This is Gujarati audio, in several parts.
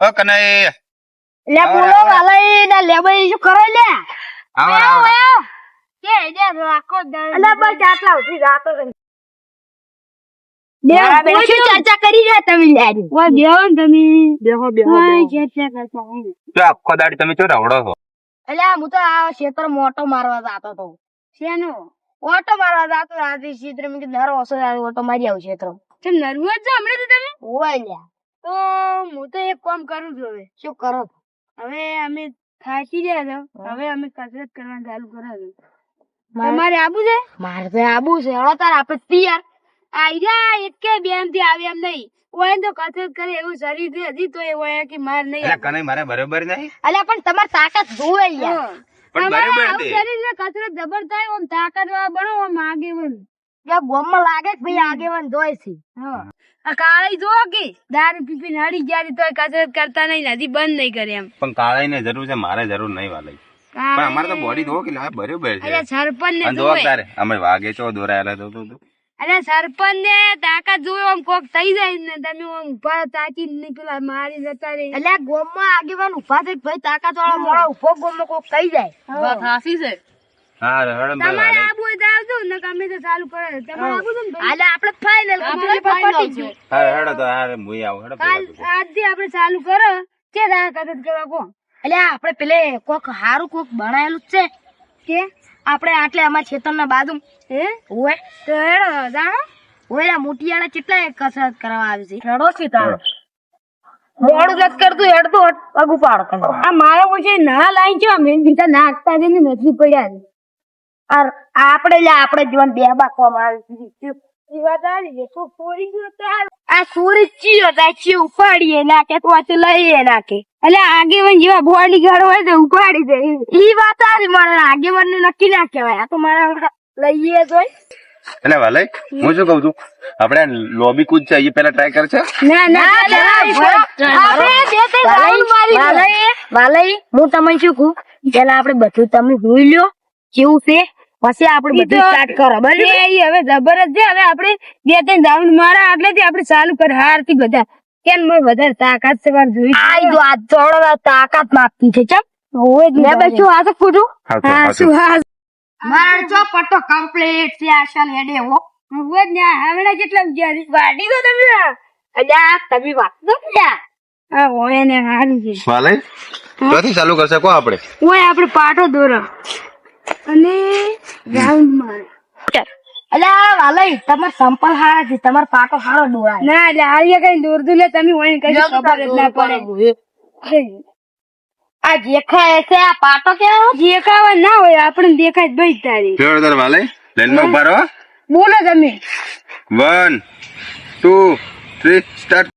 ઓ કનૈ લે બોલો વાલઈ ના લેબઈ શું કરો લે આવો આવો કે દે રાખો અલે બસ આટલા ઉઠી જાતો કરી બે શું ચર્ચા કરી રહ્યા તમે યાર ઓ બેહો ને તમે બેહો ચર્ચા કરતા તો આખો દાડી તમે ચો રવડો છો અલે હું તો આ ક્ષેત્ર મોટો મારવા જાતો તો શેનો ઓટો મારવા જાતો આજે ક્ષેત્ર મે કે દર ઓસો ઓટો મારી આવ ક્ષેત્ર કેમ નર્વસ છો હમણે તો તમે ઓય લ્યા તો હું તો એક કામ કરું છું હવે શું કરો હવે અમે થાકી ગયા છો હવે અમે કસરત કરવાનું ચાલુ કરાવ્યું તમારે આબુ છે મારે તો આબુ છે હવે તાર આપણે તૈયાર આઈરા એક બેન થી આવી એમ નહીં ઓય તો કસરત કરે એવું શરીર છે હજી તો એ ઓય કે માર નહીં એટલે કનૈ મારે બરોબર નહીં અલ્યા પણ તમારી તાકાત જોવે યાર પણ બરોબર છે શરીર ને કસરત જબર થાય ઓમ તાકાત વાળા બનો ઓમ આગેવન કે ગોમમાં લાગે કે ભાઈ આગેવન જોય છે હા આ કાળી જો કે દારૂ પીપી નડી ગયા તોય કસરત કરતા નહીં હજી બંધ નહીં કરે એમ પણ કાળાઈ ને જરૂર છે મારે જરૂર નહીં વાલે પણ અમારે તો બોડી ધો કે ના બરોબર છે અલ્યા સરપંચ ને અને જો તારે અમે વાગે છો દોરાયેલા તો તું અલ્યા સરપંચ ને તાકાત જોયો આમ કોક થઈ જાય ને તમે આમ ઉભા તાકી નહીં પેલા મારી જતા રે અલ્યા ગોમમાં આગેવાન ઉભા થઈ ભાઈ તાકાત વાળા મોળા ઉભો ગોમમાં કોક થઈ જાય વાત હાસી છે હા હડમ તમારે આબુ હોય તો આવજો ને અમે તો ચાલુ કરે તમારે આબુ છે ને અલ્યા આપણે ફાઇનલ છે હા હેડો તો આ મુઈ આવ હેડો કાલ આજથી આપણે ચાલુ કરો કે તાકાત કરવા કો અલ્યા આપણે પેલે કોક હારું કોક બનાયેલું છે કે આપણે આટલે અમાર ખેતરના બાજુ હે ઓય તો હેડો જાણો ઓય મોટિયાળા કેટલા કસરત કરવા આવે છે હેડો છે તાર મોડું જ કરતું હેડતો પગ ઉપાડો આ મારો પછી ના લાઈન છે મેં બીજા નાખતા જઈને નથી પડ્યા આ આપણે જીવન બે બાકવામાં આવી છે ઈ વાત આવી છે તો પૂરી ગયો તો આ સુરી ચીયો તા ચી ઉપાડીએ નાખે તો આ લઈએ નાખે એટલે આગેવાન જેવા બોડી ગાર્ડ હોય તો ઉપાડી દે ઈ વાત આવી મને આગેવાન ને નક્કી ના કહેવાય આ તો મારા લઈએ જોઈ એટલે વાલે હું શું કહું છું આપણે લોબી કૂદ છે એ પેલા ટ્રાય કરશે ના વાલઈ હું તમને શું કહું પેલા આપણે બધું તમે જોઈ લ્યો કેવું છે પછી આપણે બધું સ્ટાર્ટ કરો બરાબર હવે જબરજસ્ત છે હવે આપણે બે ત્રણ રાઉન્ડ મારા આટલેથી આપણે ચાલુ કર હારથી બધા કેમ મેં વધારે તાકાત સવાર જોઈ આ થોડો તાકાત માગતી છે ચમ હોય મેં બચ્ચું આ તો પૂછું હા શું હા મારા ચો પટ્ટો કમ્પ્લીટ છે આશા લેડે હો હું જ હમણાં કેટલા વિચારી વાડી તો તમે અલ્યા તમે વાત તો લ્યા આ હોય ને હારી છે વાલે ક્યાંથી ચાલુ કરશે કો આપણે ઓય આપણે પાટો દોરો અને રાઉન્ડ માર અલ્યા વાલઈ તમાર સંપલ હારા છે તમાર પાટો હારો દોરાય ના એટલે હારીએ કઈ દોર દુલે તમે હોય કઈ ખબર જ ના પડે આ જેખા છે આ પાટો કેવો જેખાવા ના હોય આપણે દેખાય જ ભાઈ તારી ફેર તાર વાલે લાઈનમાં ઉભા રહો બોલો તમે 1 2 3 સ્ટાર્ટ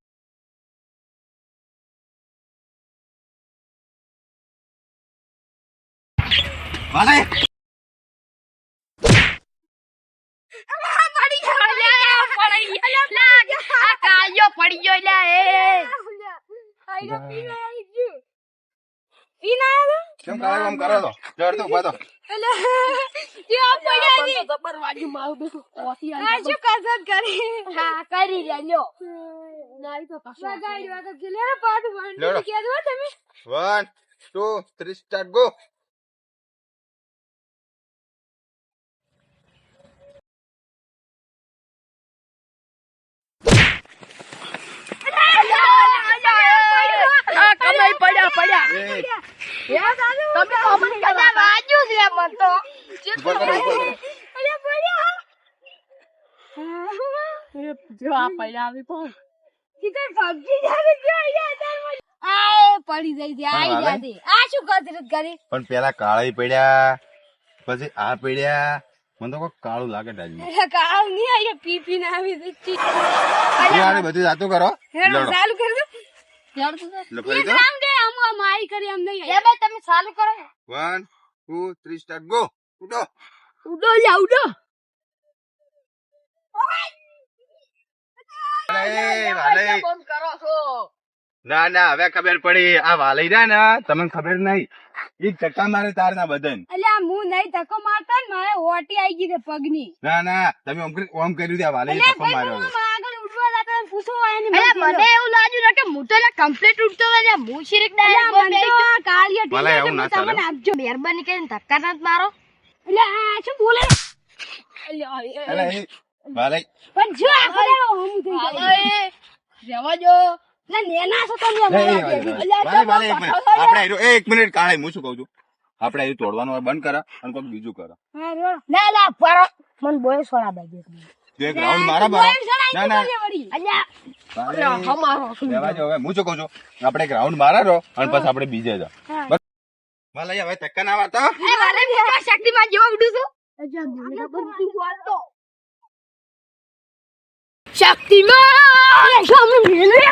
વાલે પડી ગયો લે કેમ કામ કરો તો જડ તો ઉભા તો one two three start go પડી જાય આ શું કસરત કરી પણ પેલા કાળા પડ્યા પછી આ પડ્યા મને તો કોઈ કાળું લાગે ડાજી કાળ નહીં આયા પીપી ના આવી બધું જાતું કરો ચાલુ કરી દો મારી કરી એમ નહીં તમે ચાલુ કરો 1 2 3 સ્ટાર્ટ ગો ઉડો ઉડો લ્યા ઉડો ના ના હવે ખબર પડી આ વાલઈ રહ્યા ને તમને ખબર નહીં ઈ ચક્કા મારે તાર ના બદન અલ્યા હું નહીં ધક્કો મારતા ને મારે ઓટી આવી ગઈ છે પગની ના ના તમે ઓમ કર્યું ત્યાં વાલઈ ધક્કો માર્યો આગળ ઉડવા જતા પૂછો મને એવું લાગ્યું કે હું તો કમ્પ્લીટ ઉડતો હતો ને હું શિરીક ડાયરેક્ટ કાળિયા ભલા એવું ના ચાલે. તમને આપજો મહેરબાની કરીને ધક્કા ના મારો એટલે આ શું બોલે અલા એ વાલઈ પણ જો આપણે હું થઈ જાય રેવા જો ના નેના છો તમે આપણે એક મિનિટ કાળે હું શું કહું છું આપણે એ તોડવાનું હોય બંધ કરા અને કોઈ બીજું કરા ના ના પરો મન બોય સોડા બાજે જો એક રાઉન્ડ મારા બારા ના ના અલ્યા વાલઈ, અમારો રહેવા દો હવે. હું શું કહું છું આપણે એક રાઉન્ડ મારા રહો અને પછી આપણે બીજે જા વાલઈ હવે ધક્કા ના વાળતા. એ વાલે બીજા શક્તિમાન જેવો ઉડું છું અજા મને બધું બોલતો શક્તિમાન સામે મેલે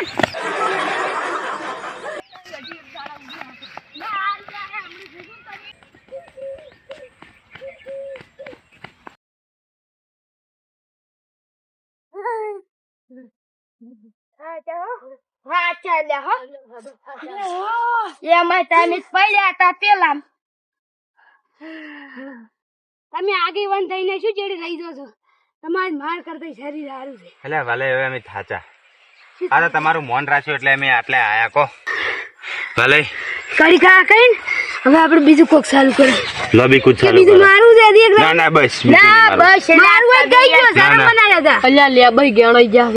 હા ચાલે હો એમાં તમે પડ્યા હતા પેલા તમે આગેવાન થઈને શું ચેડી રહી જો છો તમારે માર કરતા શરીર સારું છે એટલે વાલે હવે અમે થાચા આ તો તમારું મોન રાખ્યું એટલે અમે આટલે આયા કો વાલે કરી કા કઈ હવે આપણે બીજું કોક ચાલુ કરો લોબી કુછ ચાલુ બીજું કરો. મારું છે એક ના ના બસ ના બસ મારું જ ગઈ ગયો સારા ના. બનાવ્યા હતા અલ્યા લે ભાઈ ગણાઈ જા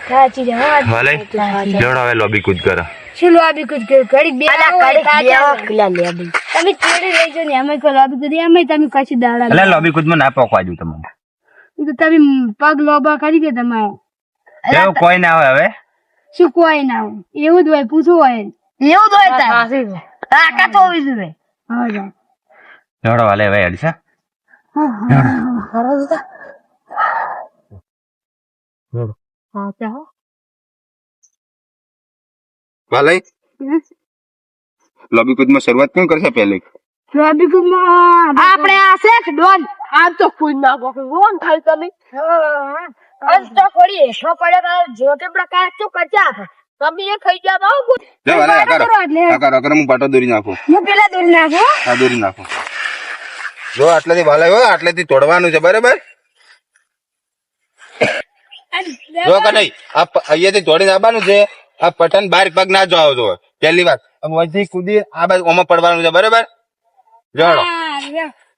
સાચી છે હા વાલે જોડો હવે લોબી કુછ કરો. ચલો આબી કુછ ઘડી બે પેલા લે ભાઈ તમે ચેડી રહી છો ને અમે કોઈ આબી કરી અમે તમે કશી દાડા એટલે લોબી કુછ માં ના પોકવા દઉં તમને એ તો તમે પગ લોબા કરી કે તમારે એવું કોઈ ના હોય હવે શું કોઈ ના હોય એવું જ હોય પૂછવું હોય એવું જ હોય તાકાત હોવી જોઈએ હા જા જોડો વાલે હવે અડીસા હા ચાહો વાલે લોબી કુછ માં શરૂઆત કેમ કરશે પહેલે આબી કુછ આપણે આ છે ડોન આમ તો કોઈ ના બોકે કોણ થાય તમે આજ તો પડી એસો પડે તો જોતે પ્રકાર શું કરજા તમે એ ખાઈ ગયા તો આવું જો વાલે આ કરો હું પાટો દોરી નાખું હું પેલા દૂર નાખો આ દોરી નાખું જો આટલેથી વાલે હોય આટલેથી તોડવાનું છે બરાબર જો કે નહીં અહીંયાથી તોડીને આવવાનું છે આ પઠાણ બાર પગ ના જો આવતો હોય પહેલી વાત વચ્ચે કૂદી આ બાજુ ઓમાં પડવાનું છે બરાબર જોડો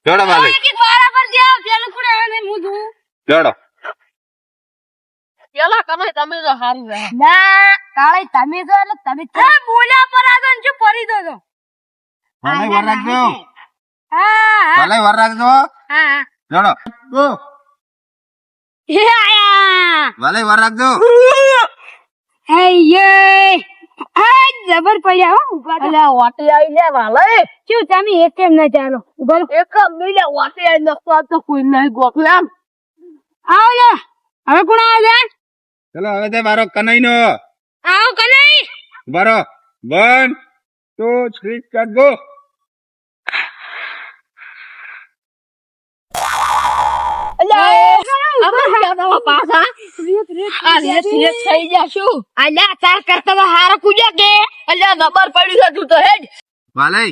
જોડો વાલે બરાબર જે પેલું કુડે અને મુધું જોડો પેલા કમાઈ તમે તો હારું રહે ના કાળે તમે તો એટલે તમે બોલ્યા પર આગળ શું ફરી દો છો વાલે વર રાખજો હા વાલે વર રાખજો હા જોડો હે આયા વાલે વર રાખજો હે યે આ જબર પડ્યા હો ઉભા તો. અલ્યા વાટી આવી લે વાલે શું તમે એક કેમ ના ચાલો ઉભા રહો. એક મિલે વાટી આવી નખતો તો કોઈ નહીં ગોખલામ આવો લે હવે કોણ આવે છે ચલો હવે તે મારો કનઈ નો આવો કનઈ બારો 1 2 3 4 ગો પાછા આ રેત થઈ જાશું અલ્યા ચાર કરતા તો હારો કૂદ્યા કે અલ્યા નંબર પડ્યું છે તું તો હેડ વાલે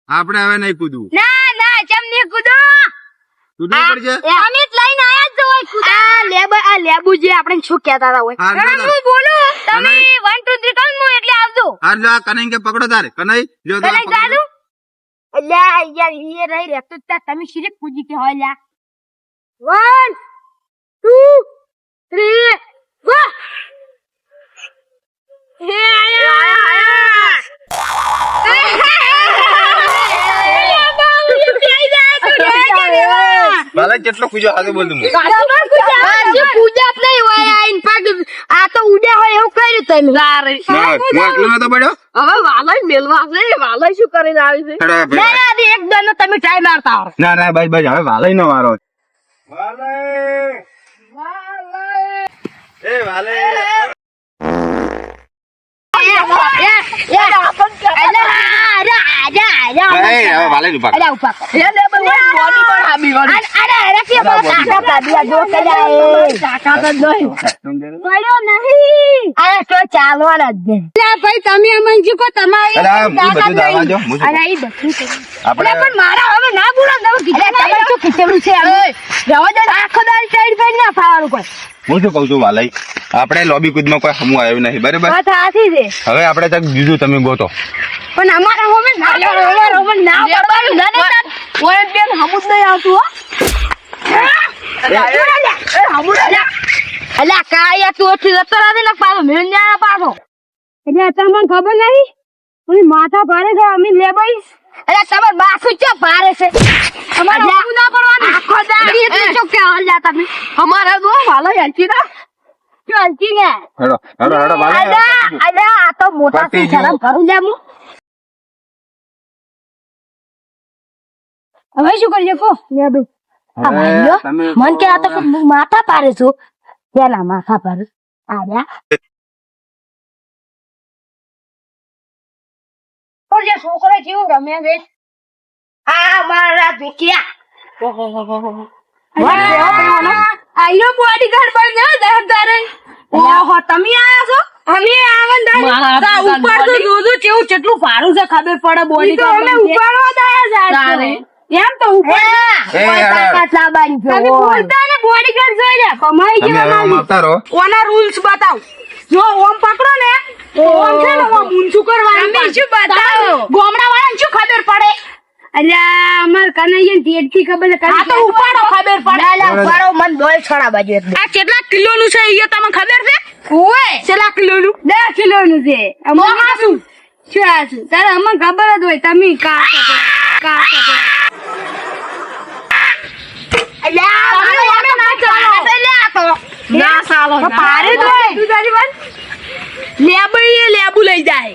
આપણે હવે નહીં કૂદવું ના ના ચમ ની કૂદો કૂદવું પડશે અમે જ લઈને આયા જ હોય કૂદા આ લેબુ જે આપણે શું કહેતા હતા હોય હા, ઘણા જોતા. હું બોલું તમે કનઈ. 1 2 3 કહું હું એટલે આવજો આ જો આ કનઈ કે પકડો તારે કનઈ જો તો આ કનઈ પકડો. ચાલુ અલ્યા યાર એ રહી રહેતો તા તમે શિરે કૂદી કે હોય લ્યા 1 2 3 વાહ હે વાલે કેટલો કૂજો હાથે બોલ તું આ તો ઉડ્યા હોય એવું કર્યું તમે હું એકલો નતો પડ્યો હવે વાલય મેલવા છે વાલય શું કરીને આવી છે હેડો ભાઈ. એક દનો તમે ટ્રાય મારતા હો ના ના ભાઈ ભાઈ હવે વાલે નો વારો વાલે એ વાલે ભાઈ હવે વાલે જ ઉભા કર. એને બોડી પણ આબી વાળી ચાલવાના જ ભાઈ તમે અમને શું કહો તમારી અરે આ હું બધું દાવા જો હું શું અરે કહું? ઈ બધું છે. આપણે અરે પણ મારા હવે ના બોલો તમે કીધું તમારે શું ખીચડું છે જવા દો ને, આખો દાળ સાઈડ પર ના ખાવાનું કોઈ હું શું કઉ છું વાલાઈ, આપણે લોબી કૂદમાં કોઈ હમું આવ્યું નહીં, બરાબર? વાત સાચી છે હવે આપણે તક બીજું તમે ગોતો. પણ અમારા હોમે ના પડવાનું જાને તાર ઓય બેન હમું જ નહીં આવતું હો. અલ્યા કાયા તું ઓછી જતો રહે ને પાછો મેળ ના પાછો એટલે તમને ખબર નહીં ઓલી માથા ભારે છે અમે લેબાઈ અલ્યા તમાર બાસુ ચો ભારે છે અમારે ઊભું ના પડવાનું આખો દાડી એટલે ચો કે હલ્યા તમે અમારે તો વાલો યાંચી ના ચાલતી ને હેડો હેડો હેડો વાલાઈ. અલ્યા આ તો મોટા પતી થી શરમ કરું લે હું હવે શું કરીએ કો લે બે આ ભાઈઓ તમે મન કે આ તો હું માથા પારે છું પેલા માથા પારે આર્યા તો જે છોકરો કેવું રમે છે આ મારા ભીખિયા આયો બોડીગાર્ડ બન્યો દરદારે ઓહો તમે આયા છો અમે આવન દા ઉપર તો જોજો કેવું કેટલું ભારું છે ખબર પડે બોડીગાર્ડ અમે ઉપાડવા દાયા તારે. એમ તો ઉપર તાકાત લાવવાની છે તમે બોલતા ને બોડીગાર્ડ જોઈ લે કમાઈ તમે જેવા હવે આમ માલી આવતા રહો. ઓના રૂલ્સ બતાવ જો ઓમ પકડો ને તો ઓમ છે ને ઓમ ઊંચું કરવાનું અમે શું બતાવો ગોમડા વાળાને શું ખબર પડે અલ્યા અમાર કનૈયન ટેટથી ખબર છે આ તો ઉપાડો ખબર પડે અલ્યા ઉપાડો મન દોલ છડા બાજુ એટલે આ કેટલા કિલોનું છે એ તમને ખબર છે ઓય કેટલા કિલોનું 10 કિલોનું છે અમાર શું આ શું તારે અમને ખબર જ હોય તમે કા અલ્યા અમે ના ચાલો અલ્યા તો ના સાલો તો પારે જ હોય તું તારી વાત લેબુ લઈ જાય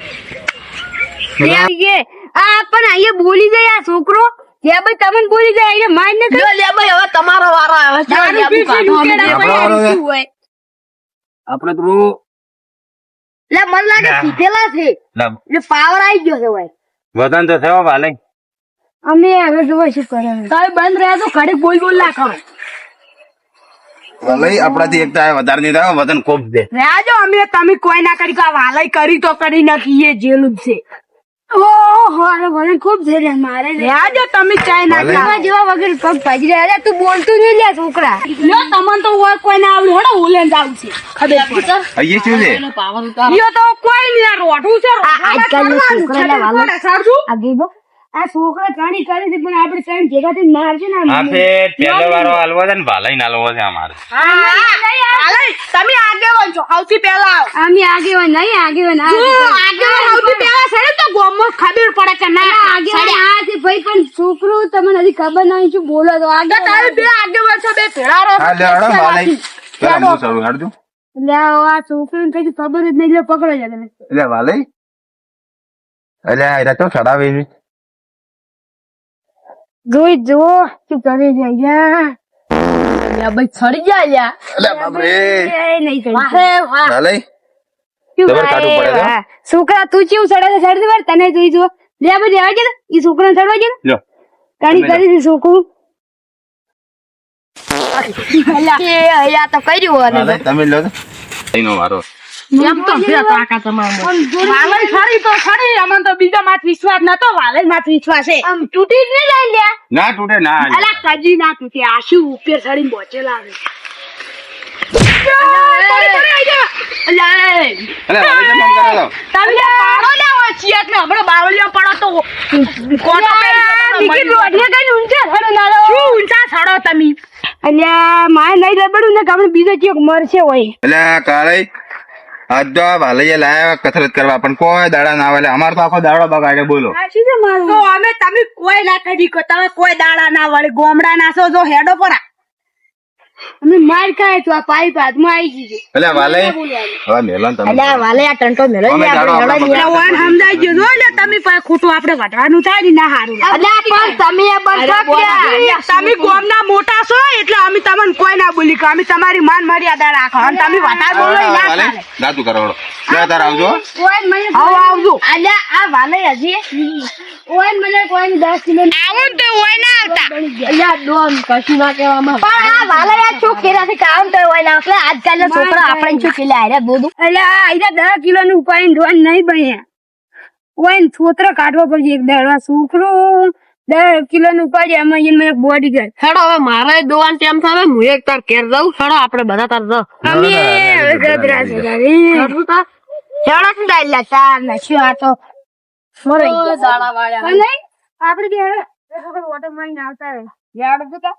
આ પણ અહીંયા બોલી જાય આ છોકરો લેબુ તમને બોલી જાય અહીંયા માર ને જો લે ભાઈ હવે તમારો વારો આવે છે. દારૂ લેબુ કાઢો અમે. આપણો વારો છે. આપણે તો લે મન લાગે સીધેલા છે લાવ. એટલે પાવર આવી ગયો છે ભાઈ વતન તો થયો વાલાઈ. અમે હવે જોવા શું કરે તમે બંધ રહ્યા તો ઘડીક બોલ ના કરો વાલાઈ આપણાથી એક તો આ વધારે નહીં થાય, વતન ખૂબ દે. રાજો અમે તમે કોઈ ના કરી કા વાલય કરી તો કરી નથી એ જેલું જ છે ઓહો અરે ભલે ખૂબ છે રે મારે રાજો તમે ચાય ના ભલે. પીવા જેવા વગર પગ ભાજી રહ્યા તું બોલતું નહીં લે છોકરા લ્યો તમને તો કોઈ ના આવડે હેડો ઓલેન જાવ છે ખબર પડે અહીંયા શું છે? એનો પાવર ઉતારો. યો તો કોઈ નહીં રોઠું છે આજકાલ છોકરા આ ગીબો આ છોકરા કાણી કરે છે પણ આપણે કાઈ ભેગા થઈને મારશે ને આ ફેર પહેલો વારો હાલવો છે ને વાલાઈ ના હાલવો છે અમારે. તમે આગેવાન છો સૌથી પહેલા અમે આગેવાન નહીં આગેવાન આગેવાન સૌથી પહેલા સડે તો ગોમમાં ખબર પડે કે ના આગેવાન આ છે ભાઈ પણ છોકરો તમને હજી ખબર નહીં શું બોલો તો આગળ તારે બે આગેવાન છો બે ભેળારો હા લે હેડો વાલાઈ. પેલા હું શરૂ હેડજો. એટલે આ છોકરાને કઈ ખબર જ નહીં એટલે પકડો છે તમે એટલે વાલાઈ એટલે આ તો ચડાવે છે. જોઈ જો શું કરે છે અહીંયા લે ભાઈ છડી જાય લ્યા. એટલે બાપરે. નહીં કરી વાલાઈ શું જબર કાઢવું પડે છે. ભાઈ? છોકરા તું ચેવું ચડે છે ચડતી વાર તને જોઈ જો લે બધી આવે છે ને ઈ છોકરાને ચડવા છે ને લ્યો. કાઢી તમે કરી છે છોકરું અલ્યા તો કર્યું વાલાઈ તમે લો તો. એનો વારો. એમ તો છે તાકાત તમારામાં. વાલય ખરી તો ખરી અમને તો બીજા માથ વિશ્વાસ નતો વાલય માથ વિશ્વાસ છે આમ તૂટી જ નહીં લઈ લ્યા ના તૂટે ના. અલા કજી ના તૂટે આશુ ઉપર ચડીને પહોંચેલા આવે એટલે વાલાઈ તમે આમ કરો લો. તમે પાડો લે ઓછિયાત ને હમણાં બાવલિયો પડો તો કોનો નીકળી રોડિયા કઈ ઊંચા છડો નાલો શું ઊંચા છડો તમે અલ્યા માય નહીં રબડું ને ગામડે બીજો ચીક મરશે હોય એટલે કાળઈ આજ તો આ વાલૈયા લાયા કસરત કરવા પણ કોઈ દાડા ના આવે. એટલે અમારે તો આખો દાડો બગાડે બોલો. તો અમે તમે કોઈ ના કરી કો તમે કોઈ દાડા ના વળે ગોમડા ના છો જો હેડો પરા અમે માર ખાય તો આ પાઇપ હાથમાં આવી ગઈ છે એટલે વાલઈ હવે મેલન તમે અલ્યા વાલે આ ટંટો મેલો અમે દાડો આપણે બગાડે. સમજાઈ ગયો જો એટલે તમે પાસે ખોટું આપણે વઢવાનું થાય ને ના હારું અલ્યા પણ તમે એ બંધ તમે ગોમના મોટા છો એટલે અમે તમને કોઈ ના બોલી કે અમે તમારી માન મર્યાદા રાખો અને તમે વધારે બોલો ઈ ના વાલઈ ચાલે દાતું કરો. લે તાર આવજો. કોઈ મને આવજો અલ્યા આ વાલે હજી ઓય મને કોઈ 10 કિલો આવો તો ઓય ના આવતા અલ્યા ડોન કશું ના કહેવામાં. પણ આ વાલે આ છોકરાથી કામ તો ઓય ના એટલે આજકાલ છોકરા આપણે શું કેલે આરે દૂધ એટલે આ 10 કિલો નું ઉપાય ડોન નહીં બન્યા ઓય છોતરો કાઢવો પડશે એક દાડો છોકરો 10 કિલો નું ઉપાડી એમાં એને મને બોડી ગાર્ડ. હેડો હવે મારે દોવાન ટાઈમ થાય હું એક તાર ઘેર જાઉં. હેડો આપણે બધા તાર જાઉં. અમે ગધરા છે તારી. હેડો તાર. હેડો શું ડાયલા ચાર નાખ્યો આ તો મરે દાડા વાળ્યા. નહીં આપણે બે હેડો વોટર મારીને આવતા રહે યાર તો